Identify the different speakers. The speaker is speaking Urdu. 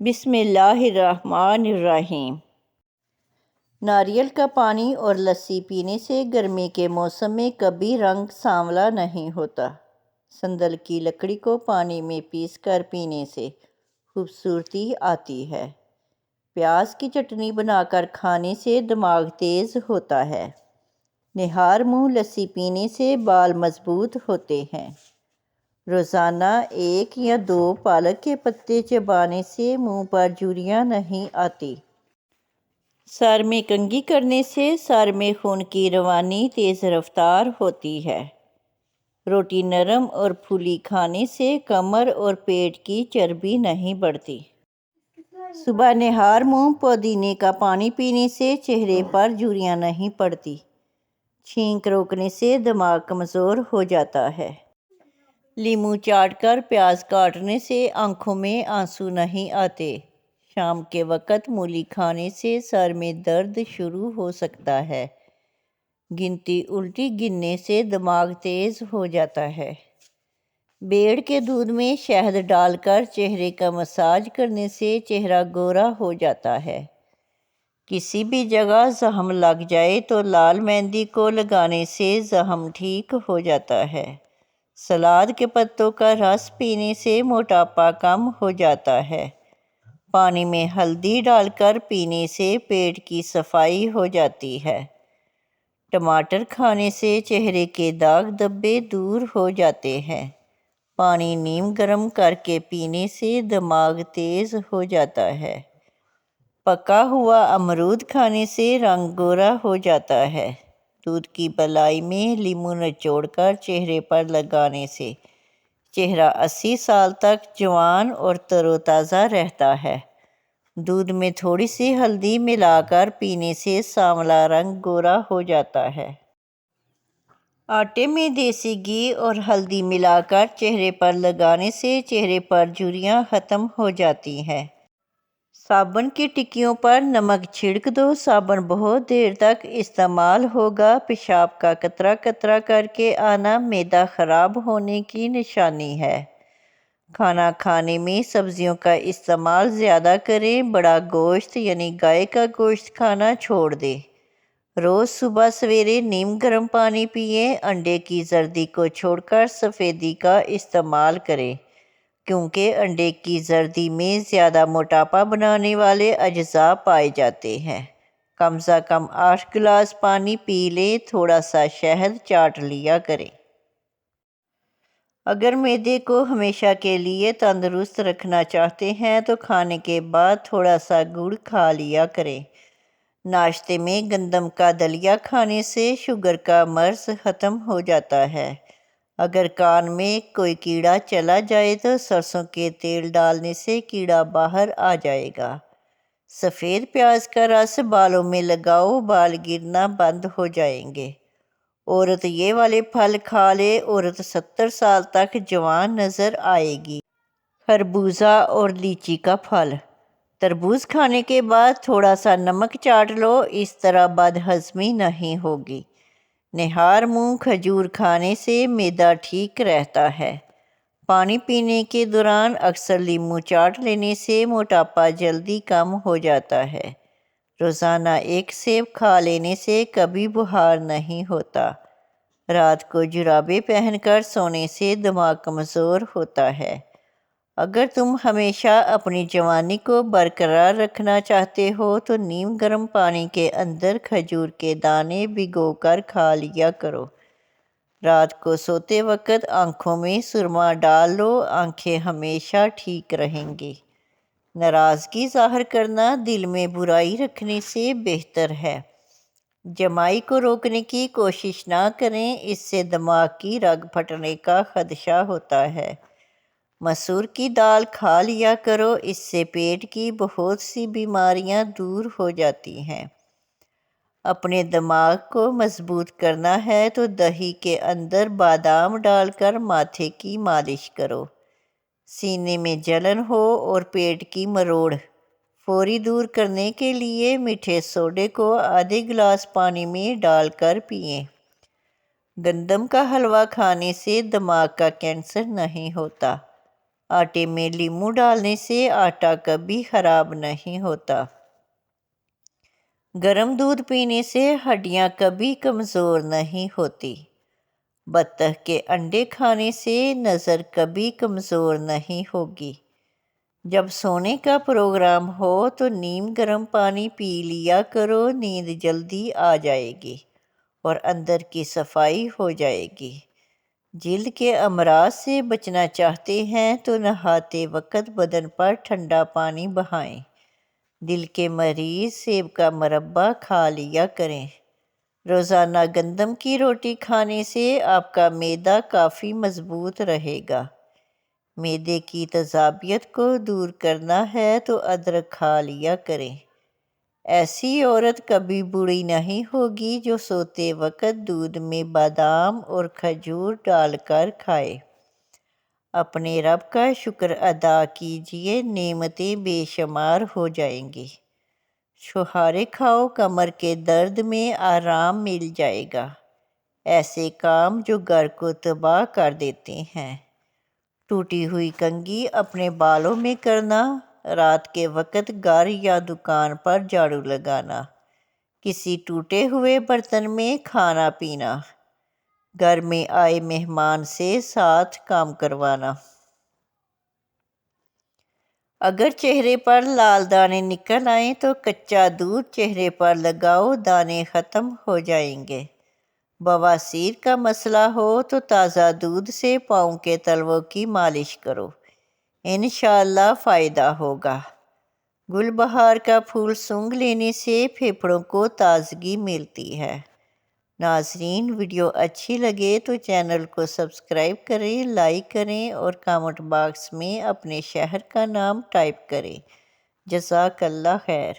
Speaker 1: بسم اللہ الرحمن الرحیم۔ ناریل کا پانی اور لسی پینے سے گرمی کے موسم میں کبھی رنگ سانولا نہیں ہوتا۔ سندل کی لکڑی کو پانی میں پیس کر پینے سے خوبصورتی آتی ہے۔ پیاز کی چٹنی بنا کر کھانے سے دماغ تیز ہوتا ہے۔ نہار منہ لسی پینے سے بال مضبوط ہوتے ہیں۔ روزانہ 1 یا 2 پالک کے پتے چبانے سے منہ پر جھریاں نہیں آتی۔ سر میں کنگھی کرنے سے سر میں خون کی روانی تیز رفتار ہوتی ہے۔ روٹی نرم اور پھولی کھانے سے کمر اور پیٹ کی چربی نہیں بڑھتی۔ صبح نہار منہ پودینے کا پانی پینے سے چہرے پر جھریاں نہیں پڑتی۔ چھینک روکنے سے دماغ کمزور ہو جاتا ہے۔ لیموں چاٹ کر پیاز کاٹنے سے آنکھوں میں آنسو نہیں آتے۔ شام کے وقت مولی کھانے سے سر میں درد شروع ہو سکتا ہے۔ گنتی الٹی گننے سے دماغ تیز ہو جاتا ہے۔ بیڑ کے دودھ میں شہد ڈال کر چہرے کا مساج کرنے سے چہرہ گورا ہو جاتا ہے۔ کسی بھی جگہ زخم لگ جائے تو لال مہندی کو لگانے سے زخم ٹھیک ہو جاتا ہے۔ سلاد کے پتوں کا رس پینے سے موٹاپا کم ہو جاتا ہے۔ پانی میں ہلدی ڈال کر پینے سے پیٹ کی صفائی ہو جاتی ہے۔ ٹماٹر کھانے سے چہرے کے داغ دھبے دور ہو جاتے ہیں۔ پانی نیم گرم کر کے پینے سے دماغ تیز ہو جاتا ہے۔ پکا ہوا امرود کھانے سے رنگ گورا ہو جاتا ہے۔ دودھ کی بلائی میں لیموں نچوڑ کر چہرے پر لگانے سے چہرہ 80 سال تک جوان اور تر و تازہ رہتا ہے۔ دودھ میں تھوڑی سی ہلدی ملا کر پینے سے سانولا رنگ گورا ہو جاتا ہے۔ آٹے میں دیسی گھی اور ہلدی ملا کر چہرے پر لگانے سے چہرے پر جھریاں ختم ہو جاتی ہیں۔ صابن کی ٹکیوں پر نمک چھڑک دو۔ صابن بہت دیر تک استعمال ہوگا۔ پیشاب کا قطرہ قطرہ کر کے آنا معدہ خراب ہونے کی نشانی ہے۔ کھانا کھانے میں سبزیوں کا استعمال زیادہ کریں۔ بڑا گوشت یعنی گائے کا گوشت کھانا چھوڑ دیں۔ روز صبح سویرے نیم گرم پانی پئیں۔ انڈے کی زردی کو چھوڑ کر سفیدی کا استعمال کریں، کیونکہ انڈے کی زردی میں زیادہ موٹاپا بنانے والے اجزاء پائے جاتے ہیں۔ کم سے کم 8 گلاس پانی پی لیں۔ تھوڑا سا شہد چاٹ لیا کریں۔ اگر معدے کو ہمیشہ کے لیے تندرست رکھنا چاہتے ہیں تو کھانے کے بعد تھوڑا سا گڑ کھا لیا کریں۔ ناشتے میں گندم کا دلیا کھانے سے شوگر کا مرض ختم ہو جاتا ہے۔ اگر کان میں کوئی کیڑا چلا جائے تو سرسوں کے تیل ڈالنے سے کیڑا باہر آ جائے گا۔ سفید پیاز کا رس بالوں میں لگاؤ، بال گرنا بند ہو جائیں گے۔ عورت یہ والے پھل کھا لے، عورت 70 سال تک جوان نظر آئے گی۔ خربوزہ اور لیچی کا پھل۔ تربوز کھانے کے بعد تھوڑا سا نمک چاٹ لو، اس طرح بد ہضمی نہیں ہوگی۔ نہار منہ کھجور کھانے سے معدہ ٹھیک رہتا ہے۔ پانی پینے کے دوران اکثر لیموں چاٹ لینے سے موٹاپا جلدی کم ہو جاتا ہے۔ روزانہ 1 سیب کھا لینے سے کبھی بخار نہیں ہوتا۔ رات کو جرابیں پہن کر سونے سے دماغ کمزور ہوتا ہے۔ اگر تم ہمیشہ اپنی جوانی کو برقرار رکھنا چاہتے ہو تو نیم گرم پانی کے اندر کھجور کے دانے بھگو کر کھا لیا کرو۔ رات کو سوتے وقت آنکھوں میں سرما ڈال لو، آنکھیں ہمیشہ ٹھیک رہیں گی۔ ناراضگی ظاہر کرنا دل میں برائی رکھنے سے بہتر ہے۔ جمائی کو روکنے کی کوشش نہ کریں، اس سے دماغ کی رگ پھٹنے کا خدشہ ہوتا ہے۔ مسور کی دال کھا لیا کرو، اس سے پیٹ کی بہت سی بیماریاں دور ہو جاتی ہیں۔ اپنے دماغ کو مضبوط کرنا ہے تو دہی کے اندر بادام ڈال کر ماتھے کی مالش کرو۔ سینے میں جلن ہو اور پیٹ کی مروڑ فوری دور کرنے کے لیے میٹھے سوڈے کو آدھے گلاس پانی میں ڈال کر پئیں۔ گندم کا حلوہ کھانے سے دماغ کا کینسر نہیں ہوتا۔ آٹے میں لیموں ڈالنے سے آٹا کبھی خراب نہیں ہوتا۔ گرم دودھ پینے سے ہڈیاں کبھی کمزور نہیں ہوتی۔ بطخ کے انڈے کھانے سے نظر کبھی کمزور نہیں ہوگی۔ جب سونے کا پروگرام ہو تو نیم گرم پانی پی لیا کرو، نیند جلدی آ جائے گی اور اندر کی صفائی ہو جائے گی۔ جلد کے امراض سے بچنا چاہتے ہیں تو نہاتے وقت بدن پر ٹھنڈا پانی بہائیں۔ دل کے مریض سیب کا مربع کھا لیا کریں۔ روزانہ گندم کی روٹی کھانے سے آپ کا معدہ کافی مضبوط رہے گا۔ معدے کی تیزابیت کو دور کرنا ہے تو ادرک کھا لیا کریں۔ ایسی عورت کبھی بوڑھی نہیں ہوگی جو سوتے وقت دودھ میں بادام اور کھجور ڈال کر کھائے۔ اپنے رب کا شکر ادا کیجیے، نعمتیں بے شمار ہو جائیں گی۔ چھہارے کھاؤ، کمر کے درد میں آرام مل جائے گا۔ ایسے کام جو گھر کو تباہ کر دیتے ہیں۔ ٹوٹی ہوئی کنگھی اپنے بالوں میں کرنا، رات کے وقت گھر یا دکان پر جھاڑو لگانا، کسی ٹوٹے ہوئے برتن میں کھانا پینا، گھر میں آئے مہمان سے ساتھ کام کروانا۔ اگر چہرے پر لال دانے نکل آئیں تو کچا دودھ چہرے پر لگاؤ، دانے ختم ہو جائیں گے۔ بواسیر کا مسئلہ ہو تو تازہ دودھ سے پاؤں کے تلووں کی مالش کرو، انشاءاللہ فائدہ ہوگا۔ گل بہار کا پھول سونگھ لینے سے پھیپھڑوں کو تازگی ملتی ہے۔ ناظرین، ویڈیو اچھی لگے تو چینل کو سبسکرائب کریں، لائک کریں اور کامنٹ باکس میں اپنے شہر کا نام ٹائپ کریں۔ جزاک اللہ خیر۔